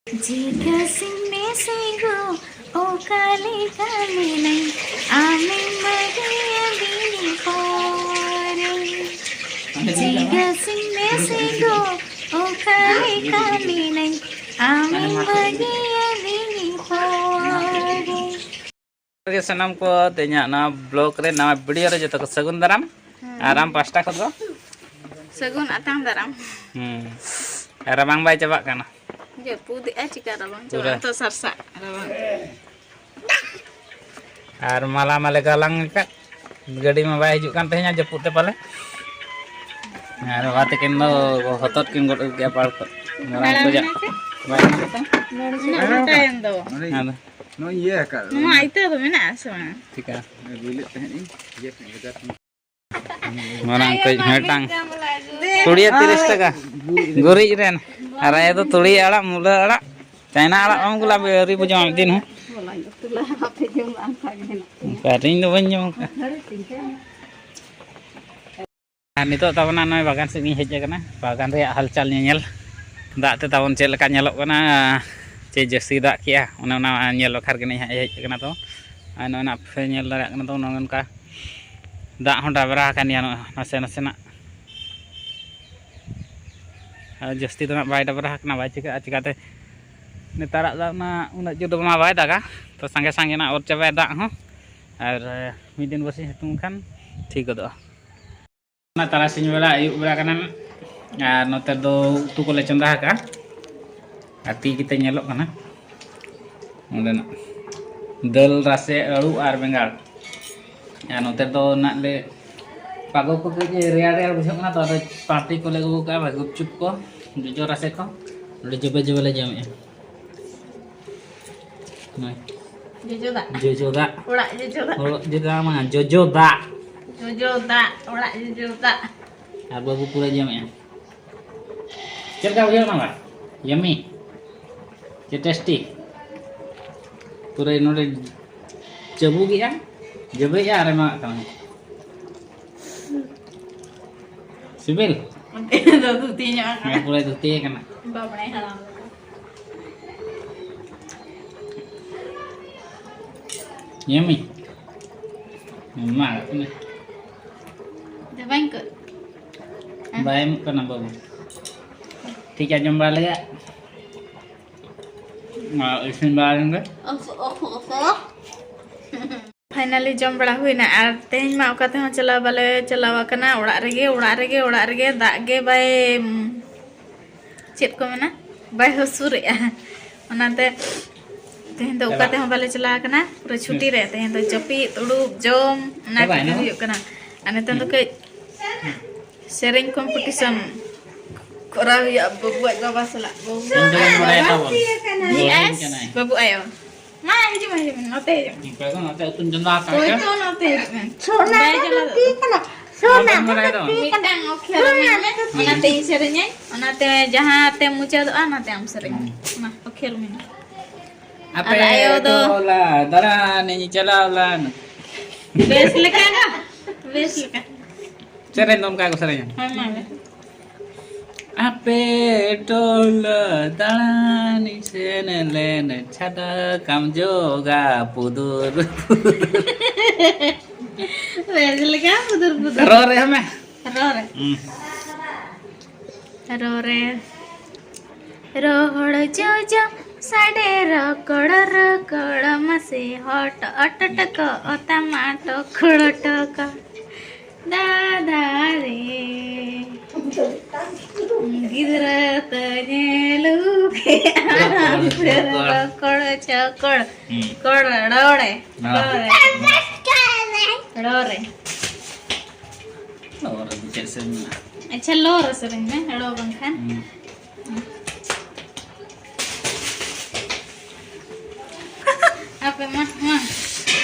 Jika sini sigo, oh kali kali nai, amin bagiya bini pore. Jika sini sigo, oh kali kali nai, amin bagiya bini pore. Sanam ko tenya na blog re na video re jeta ko sagun daram aram pasta ko do Sagun atang daram. Rabang bai coba kana Japud cika rabang coba to sarsa rabang. Ar malam male galang kat gadi ma bai hijuk kan tehnya Japud te pale ar wate kinno hotot kin god ge par ko ngarang ko ja bai Ano tayo do? ada No iya kak. No itu do mena asma. tika Bilik teh ni. Iya dekat. ngarang ko hetang tuliya 30 taka guri ren ar ay to tuli ala mula ala China ala am gula beri pujam din ho Paring do banyo nito tabon noy bagan sini hej kana bagan re halchal nyel dak te tabon cel leka nyelok kana che jasi dak kia ona ona nyelok khar gene hej kana to ano na fe nyel darak kana to nongon ka dak honda bra kan ya nase nase na jasti to na bai da bra kana bai chika chikate netarak dak na una jodo ma bai daga to sange sange na or chabe dak ho ar midin bosi hitung kan ठीक do na tarasing bela ayuk bela kanan note do utu ko le chonda ka ati kita nyelok kana onde dal rase alu ar bengal note do nak le pago ko ke real real bujok na to party ko le go ka bagup chup ko jojo rase ko le jebe jebe le jam Noi. Jojo da. Jojo da. Ora jojo da. Jojo da mana? Jojo da. Jojo da. Ora jojo da. Abu abu pura jam ya. Cerita bujang nama? Yummy. Jadi tasty. Pura ini jabu ya? Jabu ya ada mak kamu. Sibil. Itu tutinya kan. Ya pura tuti kan. Bapak nih halam. Yummy. Mak ini. Jangan ikut. Baik kan babu. Tiga jam balik ya. Nggak isin balik enggak? Finally जम बड़ा हुई ना और तेज मा ओकाते हो चला बाले चलावा कना ओड़ा रेगे दागे बाय चेत को मेना बाय हसुरे ओनाते तेज तो ओकाते हो बाले चला कना पूरा छुट्टी रे तेज तो जपी तुडू जम ना हुई कना अने तो के सेरेंग कंपटीशन करा हुई बबुआ बाबा सला बबु आयो Ma hiji note. Pega note utun janda ka. Koi to note. Sona kana. Sona mitang okhir onate serenya onate jaha te mucha do anate am sereng. Nah okhir mina. Apa ayo do la dara ni chala la. Bes leka na. Bes leka. Seren dom ka ko serenya. Hai ma. Ape tola dalani senelene chada kamjoga pudur Wesleka pudur rore hame rore rohod jojo sade rokod mase hot attatak otamato khulotaka dada re गिदरा तनेलु के कड़ चकड़ कड़ डोड़े डोरे और जैसे अच्छा लोर सरन में हड़ो बंखान apa mah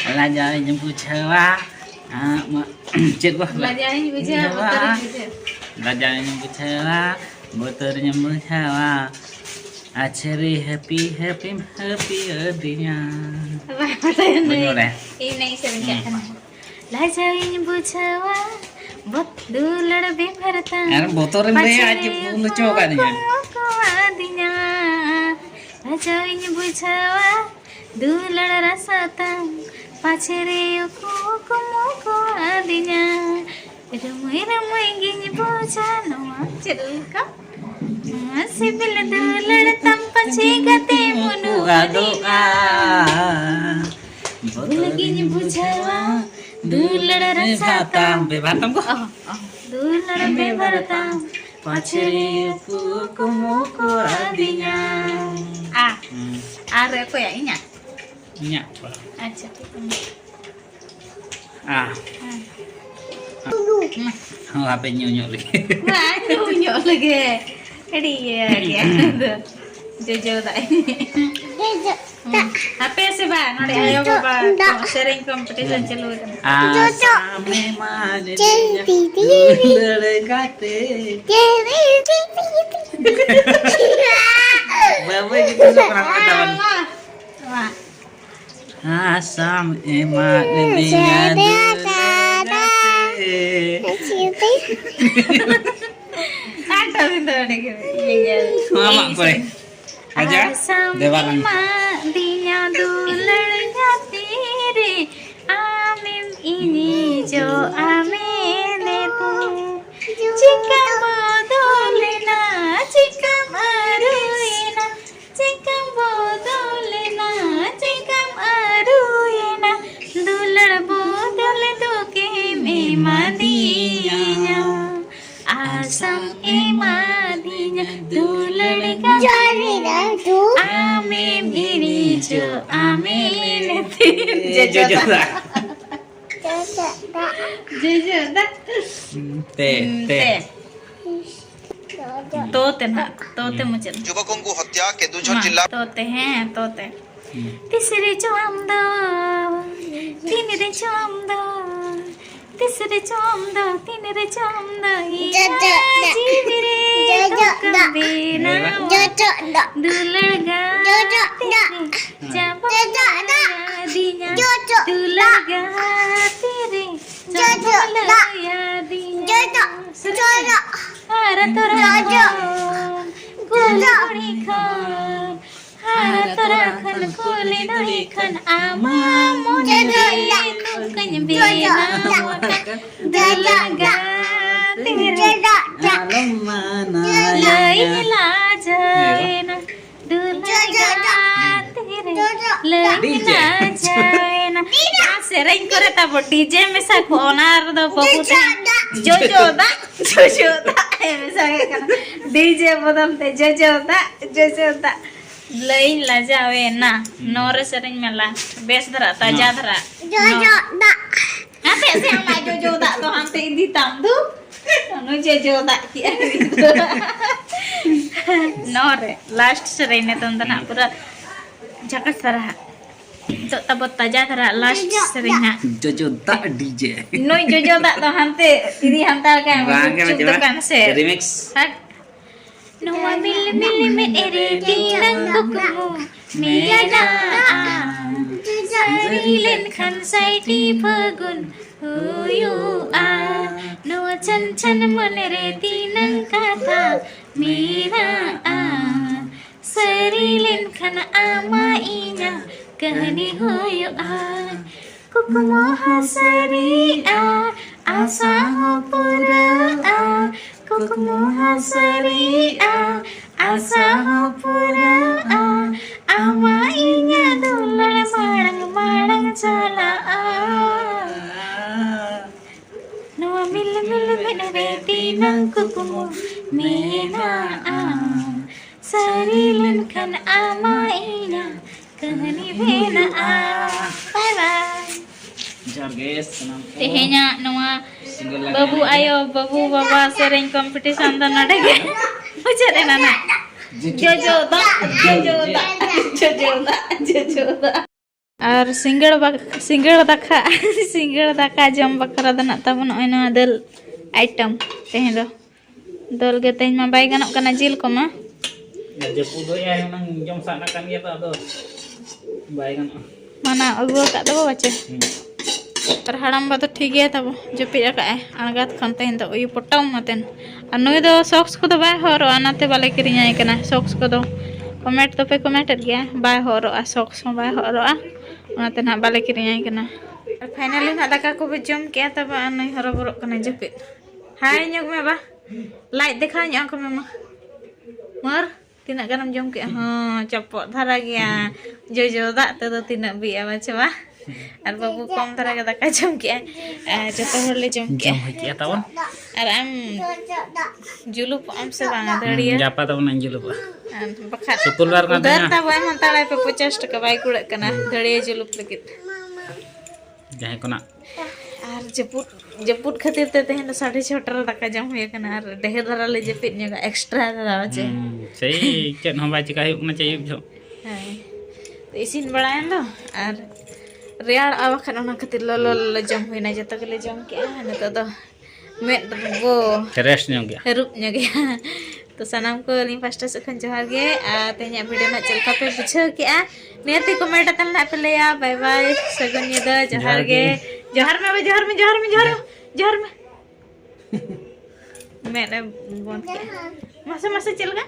belajar jemput cewa cek gua belajar nyambut cewa motor nyambut cewa aceri happy birthday-nya ini sebentar belajar nyambut cewa bot dulur bimharta motor ini aja lucu kan ya लजाइኝ बुझावा दुलड़ रसाताम पाछे रे को आदिnya रमई गिኝ बुझा नवा चलका सिबिल दुलड़ तम पाछे गते Manu doa गिኝ बुझावा दुलड़ रसाताम bebatam ko दुलड़ बेबरताम paceri kuku adinya are apa ya inya nya aja oh apa nyunyuk lagi wah nyunyuk lagi jadi ya jojo tak HP sih ba node ayo baba sering competition chalu asame mane ledegate baba gitu sekarang kawan asam emane ada itu iya mama boleh aja dewalan दिया दुलड़ जाती रे आमिम इनी जो आमेने तू चिका बोदोलेना चिका मारुएना चिका बोदोलेना चिका मारुएना दुलड़ बोदोले तो के में Medina Assam ए Medina दुलड़ का आमिम इनी जो आमेने jojo दा teh तोते ना तोते मुझे युवकों को हत्या के दूसरा जिला तोते हैं तोते तीसरे चोम दो तीन रे चोम दो तीसरे चोम दो तीन रे चोम दो जीवी रे कबीना दुलड़ गा जब दिया दुलड़ गा तेरे जब दिया हरा तोरा गोली खान हरा तोरा खन गोली दही खन आमा मोने नुकन बेना दलगा तेरे लई ला जाएना दुलगा तेरे लई ला जाएना सेरेंग करे तब डीजे में सा कोनार दो बहुत जोजो दा ऐसा क्या डीजे बदलते जोजो दा लई ला जावे ना नोरे सेरेंग में लास्ट बेस धरा ताजा धरा जोजो दा आते से हम जोजो दा तो हम ते दी तांदू नो जोजो दा किया नोरे लास्ट सेरेंग ने तो ना पूरा झकस तरह तो तब ताजा धरा लास्ट सेरेंग ना jojo tak DJ no jojo tak to hante diri hantar kan kan se remix no mil me ere tinang kuku miyana sarilen khan sai ti phagun huyu a no chan chan mon re tinang katha mera a sarilen khan ama inya कहनी हो यो आ कुकुमो हसरी आ आशा हो पूरा आ कुकुमो हसरी आ आशा हो पूरा आ आमा इnya दुलड़ माड़ंग माड़ंग चला आ नुआ मिल रे तीनंग कुकुमो मेना आ सरीलन खन आमा इnya कहनी बेना आ बाय बाय Jarges tehnya noa babu ayo babu baba sering competition dan ada ke ujar nana jojo da और सिंगड़ दाका जम बकरा दना तबन ओइना दल आइटम तेहे दो दल गे तेन मा बाय गनक कना जिल को मा Japud ya nang jom sana kan ya tak tuh baik kan mana agu ka दो बच्चे और हड़म बा तो ठीक है तब जो पिया का है आगात खनते हैं तो ये पट्टाऊ मतन और नई दो सॉक्स को तो बाय हर आनाते वाले किरिया है कना सॉक्स को तो कमेंट तो पे कमेंटेड गया बाय हॉरोआ सॉक्स हो बाय हॉरोआ ओनाते ना बाले किरियाई कना फाइनली ना दाका को बे जम के तब नई हरो बरो कना जपित हाय ᱧᱚᱜ में बा लाइट देखा ᱧᱚᱜ को ममा मर तीना गरम जम के हां चपot धारा गया जो जो दा ते तो तीना बिया बाचे बा और बाबू कम धारा के दाका जम के जतो हर ले जम के तावन और am जुलुप am से बांगा दड़िया जापा तावन जुलुप बखा शुक्रवार का उधर ता बाय मंताड़ा पे 50 टका बाय कुड़ कना दड़िया जुलुप लगित जहां कोना और जपुट खातिर ते तेहन 6:30 टा दाका जम हुए कना और ढेर धरा ले जपित न्योगा एक्स्ट्रा धरा चे सही चेन हम बाय चिका हुना चाहिए जो हाय तो इसिन बड़ायन दो और रेयाड़ आवा खाना ना खातिर लो जम हुइना जतो के ले जम के न तो में वो रेस्ट न्यो गया रुप न्यो गया तो सनाम को नी पास्टा से खन जोहार गे ते냐 वीडियो ना चलका पे बुझे के नेते कमेंट तल ना पे ले बाय बाय सगन ये द जोहार गे जोहार में जोहार में मैंने बोल के मसे चल गया